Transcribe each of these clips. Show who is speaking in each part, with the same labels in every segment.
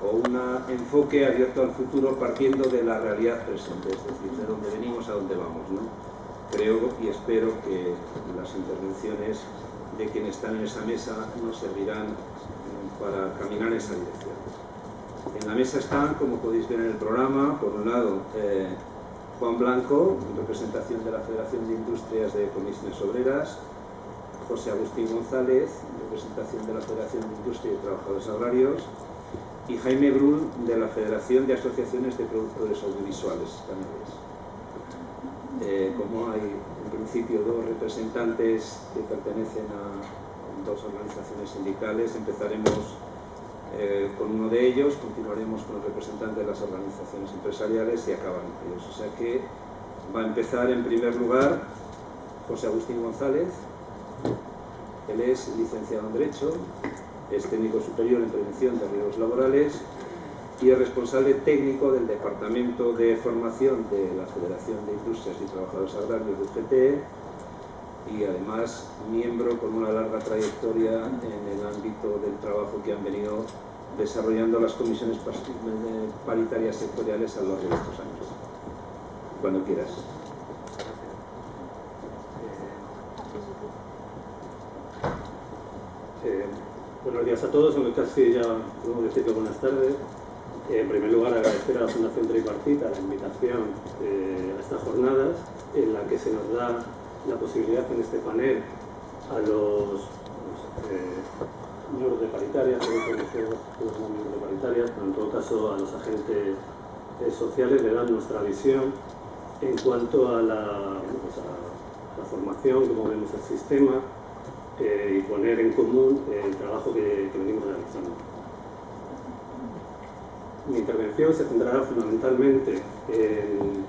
Speaker 1: o un enfoque abierto al futuro partiendo de la realidad presente, es decir, de dónde venimos a dónde vamos, ¿no? Creo y espero que las intervenciones de quienes están en esa mesa nos servirán para caminar en esa dirección. En la mesa están, como podéis ver en el programa, por un lado Juan Blanco, en representación de la Federación de Industrias de Comisiones Obreras, José Agustín González, en representación de la Federación de Industria y Trabajadores Agrarios, y Jaime Brull, de la Federación de Asociaciones de Productores Audiovisuales Españoles. Como hay en principio dos representantes que pertenecen a dos organizaciones sindicales, empezaremos con uno de ellos, continuaremos con el representante de las organizaciones empresariales y acabaremos con ellos. O sea que va a empezar en primer lugar José Agustín González. Él es licenciado en Derecho, es técnico superior en Prevención de Riesgos Laborales y es responsable técnico del Departamento de Formación de la Federación de Industrias y Trabajadores Agrarios de UGT y además miembro con una larga trayectoria en el ámbito del trabajo que han venido desarrollando las comisiones paritarias sectoriales a lo largo de estos años. Cuando quieras.
Speaker 2: Buenos días a todos, aunque casi ya podemos decir que buenas tardes. En primer lugar, agradecer a la Fundación Tripartita la invitación a estas jornadas, en la que se nos da la posibilidad en este panel a los miembros de paritarias, todos somos miembros de paritarias, pero en todo caso a los agentes sociales, le dan nuestra visión en cuanto a la formación, cómo vemos el sistema, y poner en común el trabajo que venimos realizando. Mi intervención se centrará fundamentalmente en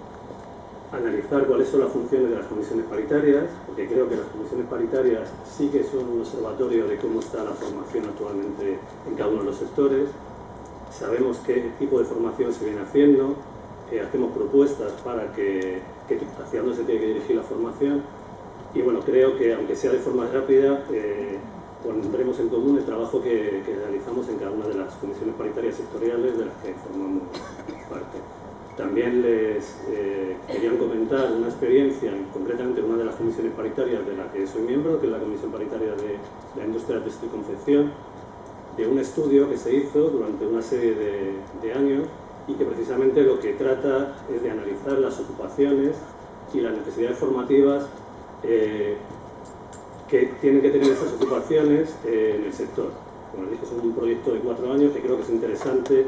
Speaker 2: analizar cuáles son las funciones de las comisiones paritarias, porque creo que las comisiones paritarias sí que son un observatorio de cómo está la formación actualmente en cada uno de los sectores. Sabemos qué tipo de formación se viene haciendo, hacemos propuestas para hacia dónde se tiene que dirigir la formación. Y bueno, creo que aunque sea de forma rápida, pondremos en común el trabajo que realizamos en cada una de las comisiones paritarias sectoriales de las que formamos parte. También les querían comentar una experiencia, concretamente una de las comisiones paritarias de la que soy miembro, que es la Comisión Paritaria de la Industria Textil y Confección, de un estudio que se hizo durante una serie de años y que precisamente lo que trata es de analizar las ocupaciones y las necesidades formativas que tienen que tener esas ocupaciones en el sector. Como les dije, es un proyecto de 4 años que creo que es interesante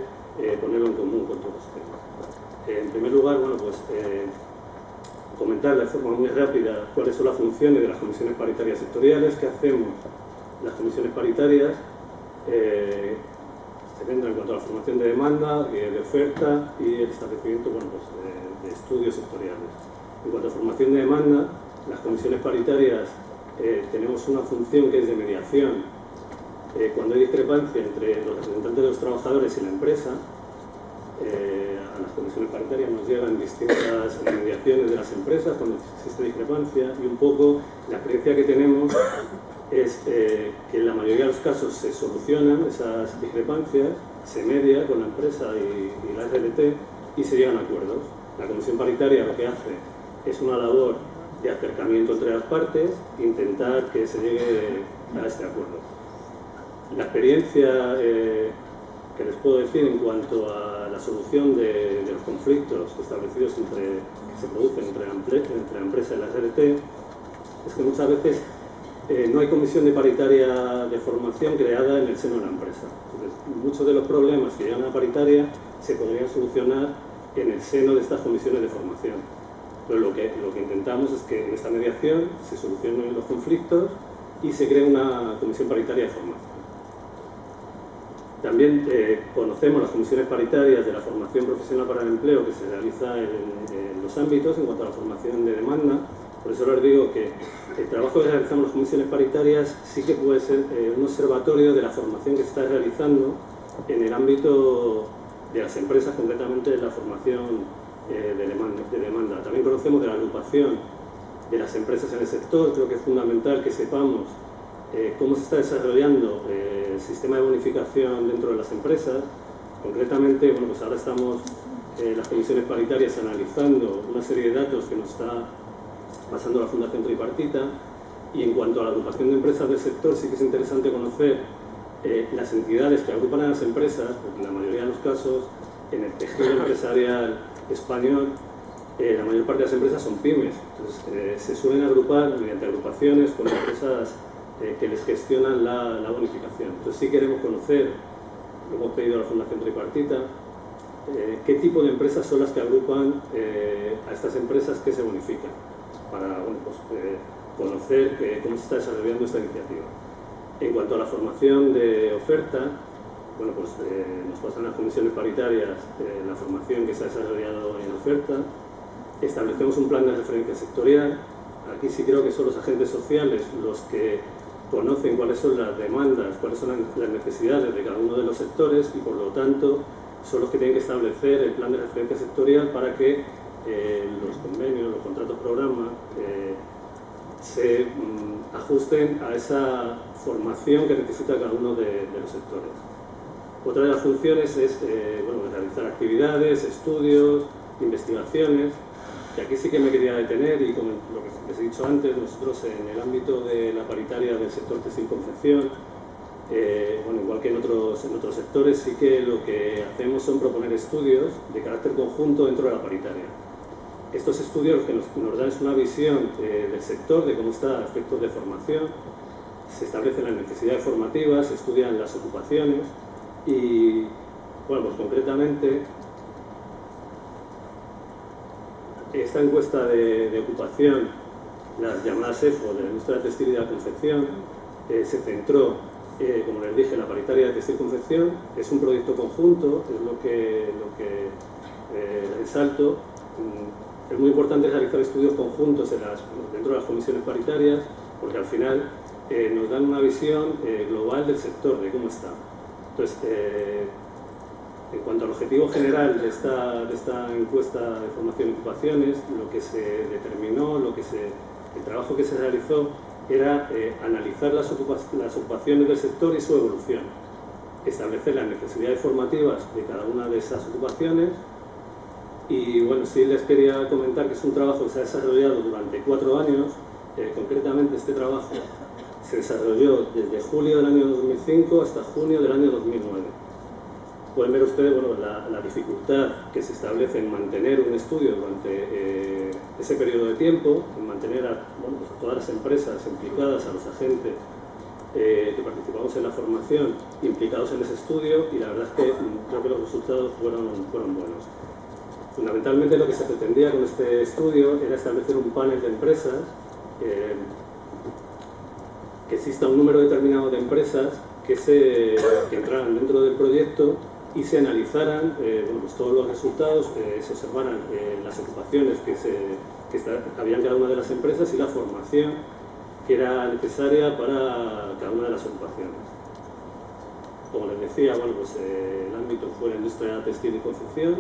Speaker 2: ponerlo en común con todos ustedes. En primer lugar, bueno, pues comentar de forma muy rápida cuáles son las funciones de las comisiones paritarias sectoriales, qué hacemos las comisiones paritarias, se centra en cuanto a la formación de demanda, de oferta y el establecimiento, bueno, pues, de estudios sectoriales. En cuanto a formación de demanda, las comisiones paritarias tenemos una función que es de mediación. Cuando hay discrepancia entre los representantes de los trabajadores y la empresa, a las comisiones paritarias nos llegan distintas mediaciones de las empresas cuando existe discrepancia, y un poco la experiencia que tenemos es que en la mayoría de los casos se solucionan esas discrepancias, se media con la empresa y la RLT y se llegan a acuerdos. La comisión paritaria lo que hace es una labor de acercamiento entre las partes, intentar que se llegue a este acuerdo. La experiencia que les puedo decir en cuanto a la solución de los conflictos establecidos que se producen entre la empresa y la RLT es que muchas veces no hay comisión de paritaria de formación creada en el seno de la empresa. Entonces, muchos de los problemas que llegan a paritaria se podrían solucionar en el seno de estas comisiones de formación. Pero lo que intentamos es que en esta mediación se solucionen los conflictos y se cree una comisión paritaria de formación. También conocemos las comisiones paritarias de la formación profesional para el empleo que se realiza en los ámbitos en cuanto a la formación de demanda. Por eso les digo que el trabajo que realizamos las comisiones paritarias sí que puede ser un observatorio de la formación que se está realizando en el ámbito de las empresas, concretamente la formación de demanda. También conocemos de la agrupación de las empresas en el sector. Creo que es fundamental que sepamos cómo se está desarrollando el sistema de bonificación dentro de las empresas, Concretamente, bueno, pues ahora estamos las comisiones paritarias analizando una serie de datos que nos está pasando la Fundación Tripartita, y en cuanto a la agrupación de empresas del sector sí que es interesante conocer las entidades que agrupan a las empresas, porque en la mayoría de los casos en el tejido empresarial español la mayor parte de las empresas son pymes, entonces se suelen agrupar mediante agrupaciones con empresas que les gestionan la bonificación. Entonces sí queremos conocer, lo hemos pedido a la Fundación Tripartita, qué tipo de empresas son las que agrupan a estas empresas que se bonifican, para bueno, pues, conocer cómo se está desarrollando esta iniciativa. En cuanto a la formación de oferta, bueno, pues nos pasan las comisiones paritarias la formación que se ha desarrollado en oferta, establecemos un plan de referencia sectorial. Aquí sí creo que son los agentes sociales los que conocen cuáles son las demandas, cuáles son las necesidades de cada uno de los sectores, y por lo tanto son los que tienen que establecer el plan de referencia sectorial para que los convenios, los contratos programa se ajusten a esa formación que necesita cada uno de los sectores. Otra de las funciones es bueno, realizar actividades, estudios, investigaciones, que aquí sí que me quería detener, y como lo que les he dicho antes, nosotros en el ámbito de la paritaria del sector textil-confección, bueno, igual que en otros sectores, sí que lo que hacemos son proponer estudios de carácter conjunto dentro de la paritaria. Estos estudios lo que nos dan es una visión del sector, de cómo está a aspectos de formación, se establecen las necesidades formativas, se estudian las ocupaciones y, bueno, pues concretamente esta encuesta de ocupación, las llamadas EFO de la industria textil y de la confección, se centró, como les dije, en la paritaria de textil-confección. Es un proyecto conjunto, es lo que resalto. Es muy importante realizar estudios conjuntos dentro de las comisiones paritarias, porque al final nos dan una visión global del sector, de cómo está. Entonces, en cuanto al objetivo general de esta encuesta de formación y ocupaciones, lo que se determinó, el trabajo que se realizó era analizar las ocupaciones del sector y su evolución, establecer las necesidades formativas de cada una de esas ocupaciones. Y bueno, sí les quería comentar que es un trabajo que se ha desarrollado durante 4 años. Concretamente este trabajo se desarrolló desde julio del año 2005 hasta junio del año 2009. Pueden ver ustedes, bueno, la dificultad que se establece en mantener un estudio durante ese periodo de tiempo, en mantener bueno, pues a todas las empresas implicadas, a los agentes que participamos en la formación implicados en ese estudio, y la verdad es que creo que los resultados fueron buenos. Fundamentalmente lo que se pretendía con este estudio era establecer un panel de empresas, que exista un número determinado de empresas que entraran dentro del proyecto y se analizaran bueno, pues todos los resultados, se observaran las ocupaciones que había en cada una de las empresas y la formación que era necesaria para cada una de las ocupaciones. Como les decía, bueno, pues, el ámbito fue la industria textil y confección,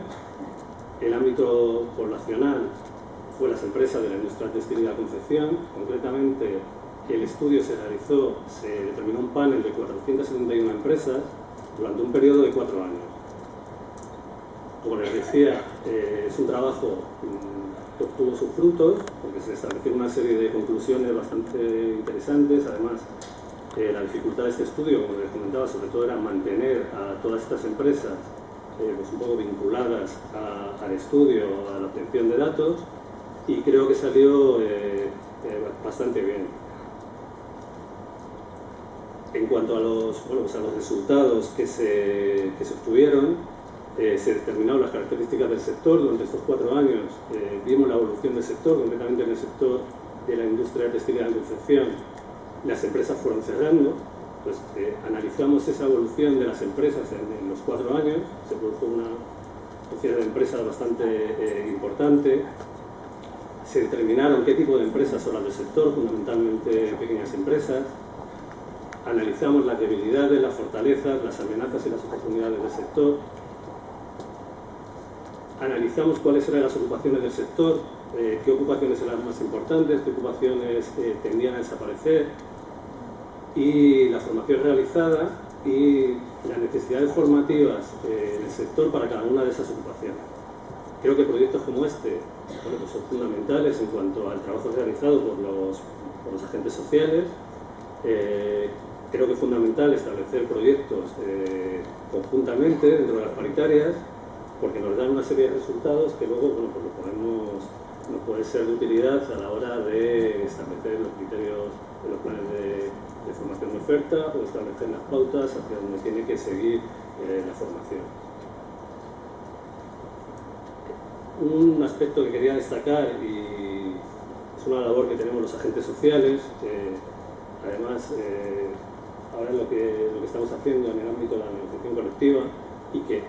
Speaker 2: el ámbito poblacional fue las empresas de la industria textil y la confección. Concretamente, el estudio se determinó un panel de 471 empresas durante un periodo de 4 años. Como les decía, es un trabajo que obtuvo sus frutos, porque se establecieron una serie de conclusiones bastante interesantes. Además, la dificultad de este estudio, como les comentaba, sobre todo era mantener a todas estas empresas pues un poco vinculadas al estudio, a la obtención de datos, y creo que salió bastante bien. En cuanto a los resultados que se obtuvieron, se determinaron las características del sector. Durante estos 4 años vimos la evolución del sector, concretamente en el sector de la industria textil y la confección. Las empresas fueron cerrando, pues analizamos esa evolución de las empresas en los 4 años, se produjo una cantidad de empresas bastante importante, se determinaron qué tipo de empresas son las del sector, fundamentalmente pequeñas empresas, analizamos las debilidades, las fortalezas, las amenazas y las oportunidades del sector, analizamos cuáles eran las ocupaciones del sector, qué ocupaciones eran las más importantes, qué ocupaciones tendían a desaparecer, y la formación realizada y las necesidades formativas en el sector para cada una de esas ocupaciones. Creo que proyectos como este pues son fundamentales en cuanto al trabajo realizado por los agentes sociales. Creo que es fundamental establecer proyectos conjuntamente dentro de las paritarias, porque nos dan una serie de resultados que luego pues nos puede ser de utilidad a la hora de establecer los criterios de los planes de formación de oferta o establecer las pautas hacia donde tiene que seguir la formación. Un aspecto que quería destacar, y es una labor que tenemos los agentes sociales, además ahora lo que estamos haciendo en el ámbito de la negociación colectiva, y que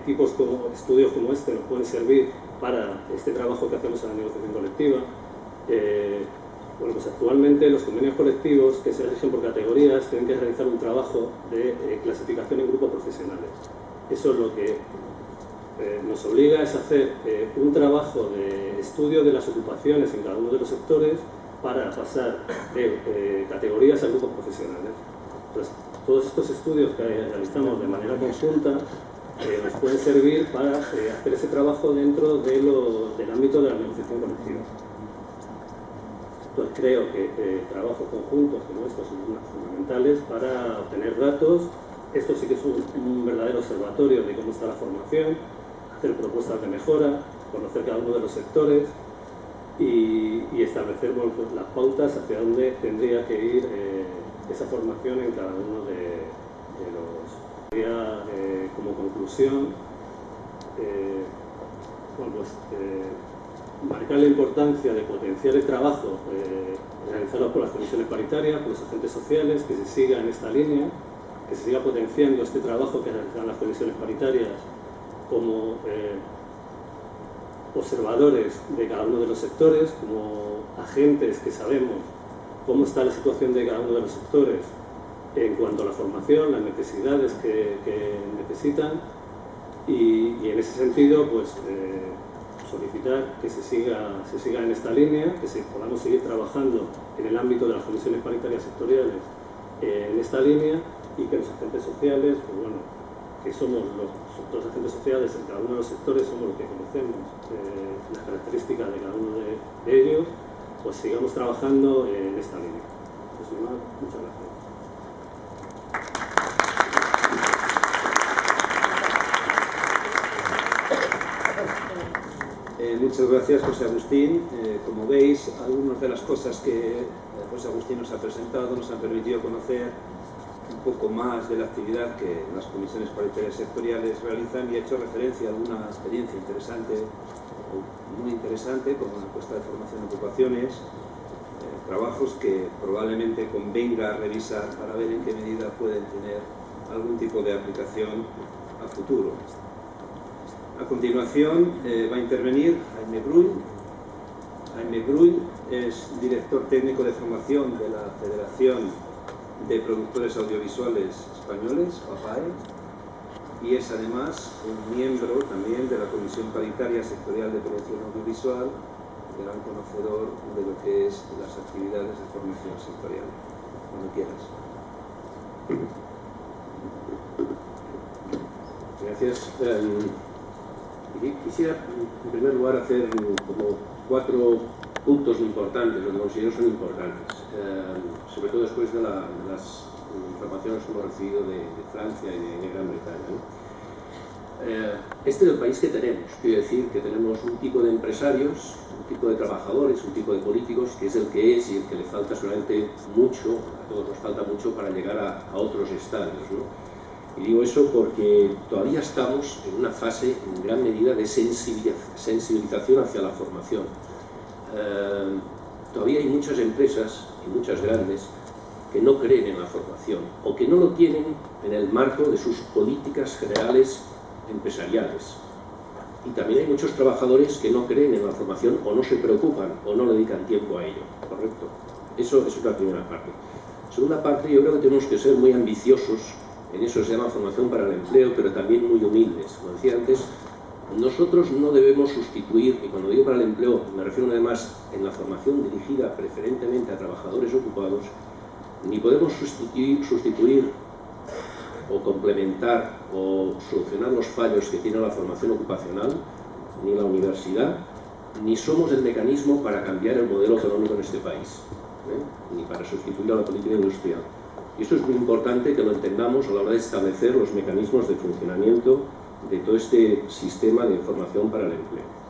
Speaker 2: estudios como este nos pueden servir para este trabajo que hacemos en la negociación colectiva. Bueno, pues actualmente los convenios colectivos que se rigen por categorías tienen que realizar un trabajo de clasificación en grupos profesionales. Eso es lo que nos obliga es hacer un trabajo de estudio de las ocupaciones en cada uno de los sectores para pasar de categorías a grupos profesionales. Entonces, todos estos estudios que realizamos de manera conjunta nos pueden servir para hacer ese trabajo dentro del ámbito de la negociación colectiva. Entonces creo que trabajos conjuntos como estos son fundamentales para obtener datos. Esto sí que es un verdadero observatorio de cómo está la formación, hacer propuestas de mejora, conocer cada uno de los sectores y establecer pues, las pautas hacia dónde tendría que ir esa formación en cada uno de los... como conclusión, marcar la importancia de potenciar el trabajo realizado por las comisiones paritarias, por los agentes sociales, que se siga en esta línea, que se siga potenciando este trabajo que realizan las comisiones paritarias como observadores de cada uno de los sectores, como agentes que sabemos cómo está la situación de cada uno de los sectores en cuanto a la formación, las necesidades que necesitan y en ese sentido pues solicitar que se siga en esta línea, que podamos seguir trabajando en el ámbito de las comisiones paritarias sectoriales en esta línea y que los agentes sociales, pues bueno, que somos los agentes sociales en cada uno de los sectores, somos los que conocemos las características de cada uno de ellos, pues sigamos trabajando en esta línea. Pues, muchas gracias.
Speaker 1: Muchas gracias, José Agustín. Como veis, algunas de las cosas que José Agustín nos ha presentado nos han permitido conocer un poco más de la actividad que las comisiones paritarias sectoriales realizan y ha hecho referencia a alguna experiencia interesante, o muy interesante, como la encuesta de formación de ocupaciones, trabajos que probablemente convenga revisar para ver en qué medida pueden tener algún tipo de aplicación a futuro. A continuación va a intervenir Jaime Brull. Jaime Brull es director técnico de formación de la Federación de Productores Audiovisuales Españoles, FAPAE, y es además un miembro también de la Comisión Paritaria Sectorial de Producción Audiovisual, gran conocedor de lo que es las actividades de formación sectorial. Cuando quieras.
Speaker 3: Gracias. Quisiera, en primer lugar, hacer como 4 puntos importantes, los que considero son importantes, sobre todo después de las informaciones que hemos recibido de Francia y de Gran Bretaña, ¿no? Este es el país que tenemos, quiero decir que tenemos un tipo de empresarios, un tipo de trabajadores, un tipo de políticos que es el que es y el que le falta solamente mucho, a todos nos falta mucho para llegar a otros estadios, ¿no? Y digo eso porque todavía estamos en una fase en gran medida de sensibilización hacia la formación. Todavía hay muchas empresas, y muchas grandes, que no creen en la formación o que no lo tienen en el marco de sus políticas generales empresariales. Y también hay muchos trabajadores que no creen en la formación o no se preocupan o no le dedican tiempo a ello, ¿correcto? Eso es la primera parte. Segunda parte, yo creo que tenemos que ser muy ambiciosos. En eso se llama formación para el empleo, pero también muy humildes. Como decía antes, nosotros no debemos sustituir, y cuando digo para el empleo me refiero además en la formación dirigida preferentemente a trabajadores ocupados, ni podemos sustituir o complementar o solucionar los fallos que tiene la formación ocupacional, ni la universidad, ni somos el mecanismo para cambiar el modelo económico en este país, ni para sustituir a la política industrial. Y eso es muy importante que lo entendamos a la hora de establecer los mecanismos de funcionamiento de todo este sistema de formación para el empleo.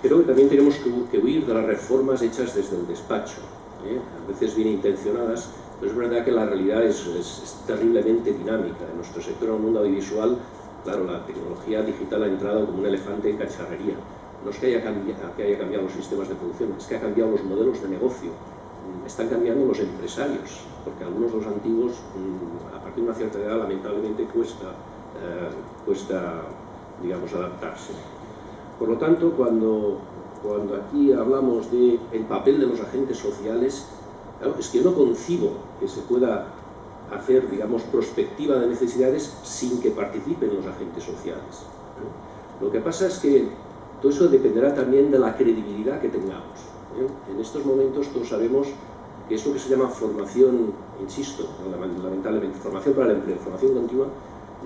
Speaker 3: Creo que también tenemos que huir de las reformas hechas desde el despacho, a veces bien intencionadas, pero es verdad que la realidad es terriblemente dinámica. En nuestro sector, en el mundo audiovisual, claro, la tecnología digital ha entrado como un elefante en cacharrería. No es que haya cambiado los sistemas de producción, es que ha cambiado los modelos de negocio. Están cambiando los empresarios, porque algunos de los antiguos, a partir de una cierta edad, lamentablemente cuesta digamos, adaptarse. Por lo tanto, cuando aquí hablamos del papel de los agentes sociales, claro, es que yo no concibo que se pueda hacer, digamos, prospectiva de necesidades sin que participen los agentes sociales. Lo que pasa es que todo eso dependerá también de la credibilidad que tengamos. En estos momentos todos sabemos que eso que se llama formación, insisto, lamentablemente, formación para el empleo, formación continua,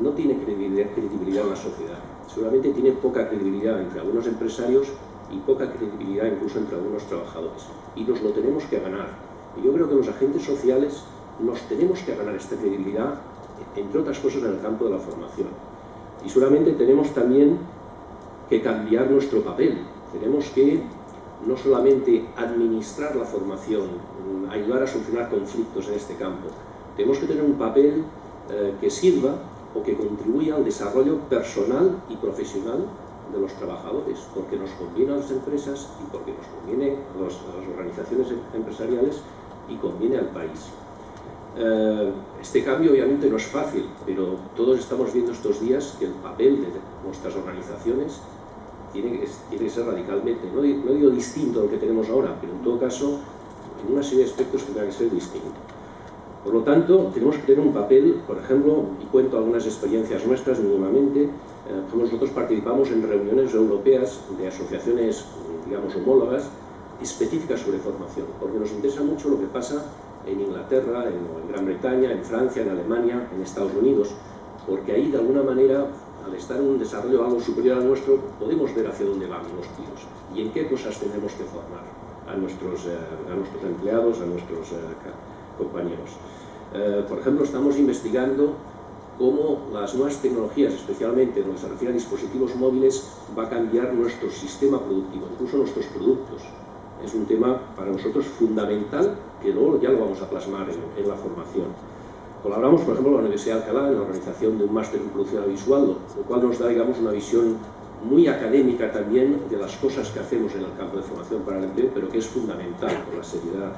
Speaker 3: no tiene credibilidad en la sociedad. Seguramente tiene poca credibilidad entre algunos empresarios y poca credibilidad incluso entre algunos trabajadores. Y nos lo tenemos que ganar. Y yo creo que los agentes sociales nos tenemos que ganar esta credibilidad, entre otras cosas, en el campo de la formación. Y seguramente tenemos también que cambiar nuestro papel. Tenemos que no solamente administrar la formación, ayudar a solucionar conflictos en este campo. Tenemos que tener un papel que sirva o que contribuya al desarrollo personal y profesional de los trabajadores, porque nos conviene a las empresas y porque nos conviene a las organizaciones empresariales y conviene al país. Este cambio obviamente no es fácil, pero todos estamos viendo estos días que el papel de nuestras organizaciones tiene que ser radicalmente, no digo distinto a lo que tenemos ahora, pero en todo caso en una serie de aspectos que tenga que ser distinto. Por lo tanto, tenemos que tener un papel, por ejemplo, y cuento algunas experiencias nuestras mínimamente, nosotros participamos en reuniones europeas de asociaciones, digamos, homólogas, específicas sobre formación, porque nos interesa mucho lo que pasa en Inglaterra, en Gran Bretaña, en Francia, en Alemania, en Estados Unidos, porque ahí de alguna manera, al estar en un desarrollo algo superior al nuestro, podemos ver hacia dónde van los tiros y en qué cosas tenemos que formar a nuestros empleados, a nuestros compañeros. Por ejemplo, estamos investigando cómo las nuevas tecnologías, especialmente en lo que se refiere a dispositivos móviles, va a cambiar nuestro sistema productivo, incluso nuestros productos. Es un tema para nosotros fundamental, que luego ya lo vamos a plasmar en la formación. Colaboramos, por ejemplo, con la Universidad de Alcalá en la organización de un máster en producción audiovisual, lo cual nos da, digamos, una visión muy académica también de las cosas que hacemos en el campo de formación para el empleo, pero que es fundamental por la seriedad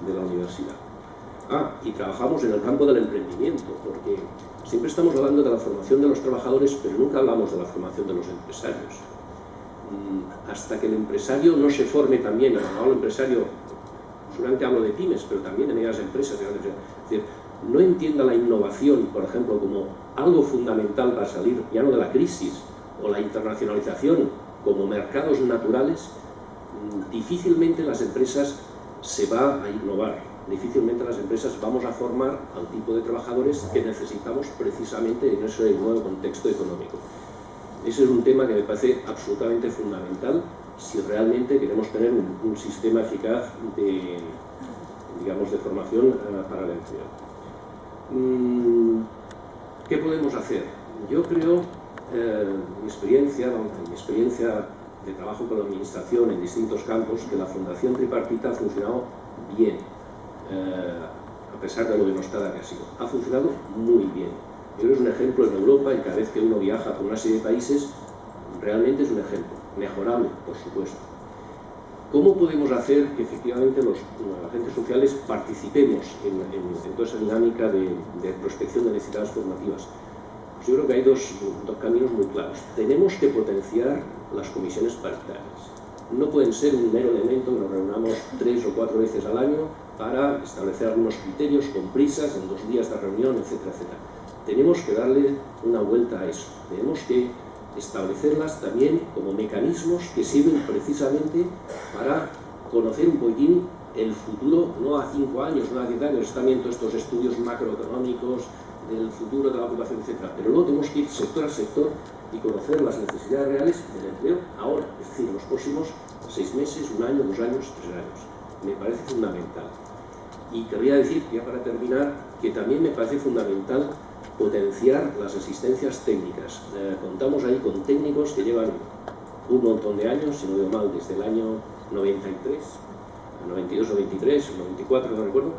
Speaker 3: de la universidad. Y trabajamos en el campo del emprendimiento, porque siempre estamos hablando de la formación de los trabajadores, pero nunca hablamos de la formación de los empresarios. Hasta que el empresario no se forme también, cuando hablo empresario, seguramente hablo de pymes, pero también de medianas empresas, es decir, no entienda la innovación, por ejemplo, como algo fundamental para salir ya no de la crisis, o la internacionalización como mercados naturales, difícilmente las empresas se va a innovar, difícilmente las empresas vamos a formar al tipo de trabajadores que necesitamos precisamente en ese nuevo contexto económico. Ese es un tema que me parece absolutamente fundamental si realmente queremos tener un sistema eficaz de, digamos, de formación para el empleo. ¿Qué podemos hacer? Yo creo, mi experiencia de trabajo con la administración en distintos campos, que la Fundación Tripartita ha funcionado bien, a pesar de lo denostada que ha sido. Ha funcionado muy bien. Yo creo que es un ejemplo en Europa y cada vez que uno viaja por una serie de países, realmente es un ejemplo, mejorable, por supuesto. ¿Cómo podemos hacer que efectivamente los agentes sociales participemos en toda esa dinámica de prospección de necesidades formativas? Pues yo creo que hay dos caminos muy claros. Tenemos que potenciar las comisiones paritarias. No pueden ser un mero elemento que nos reunamos 3 o 4 veces al año para establecer algunos criterios con prisas en 2 días de reunión, etcétera, etcétera. Tenemos que darle una vuelta a eso. Tenemos que establecerlas también como mecanismos que sirven precisamente para conocer un poquitín el futuro, no a 5 años, no a 10 años, están viendo estos estudios macroeconómicos del futuro de la ocupación, etc. Pero luego tenemos que ir sector a sector y conocer las necesidades reales del empleo ahora, es decir, en los próximos 6 meses, 1 año, 2 años, 3 años. Me parece fundamental. Y querría decir, ya para terminar, que también me parece fundamental potenciar las asistencias técnicas. Contamos ahí con técnicos que llevan un montón de años, si no veo mal, desde el año 93, 92 o 23, o 94, no recuerdo,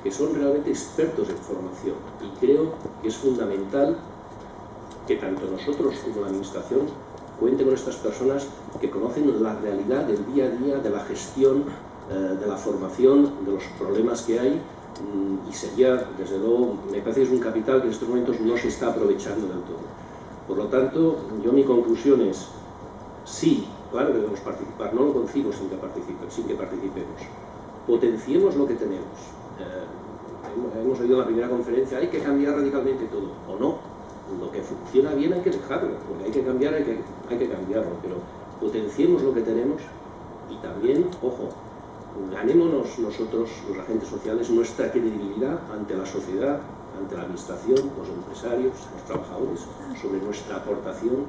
Speaker 3: que son realmente expertos en formación. Y creo que es fundamental que tanto nosotros como la Administración cuente con estas personas que conocen la realidad del día a día, de la gestión, de la formación, de los problemas que hay, y sería, desde luego, me parece que es un capital que en estos momentos no se está aprovechando del todo. Por lo tanto, yo mi conclusión es, sí, claro que debemos participar, no lo concibo sin que participemos. Potenciemos lo que tenemos. Hemos oído en la primera conferencia, hay que cambiar radicalmente todo, o no. Lo que funciona bien hay que dejarlo, porque hay que cambiar, hay que cambiarlo, pero potenciemos lo que tenemos y también, ojo, ganémonos nosotros, los agentes sociales, nuestra credibilidad ante la sociedad, ante la administración, los empresarios, los trabajadores, sobre nuestra aportación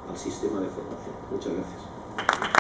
Speaker 3: al sistema de formación. Muchas gracias.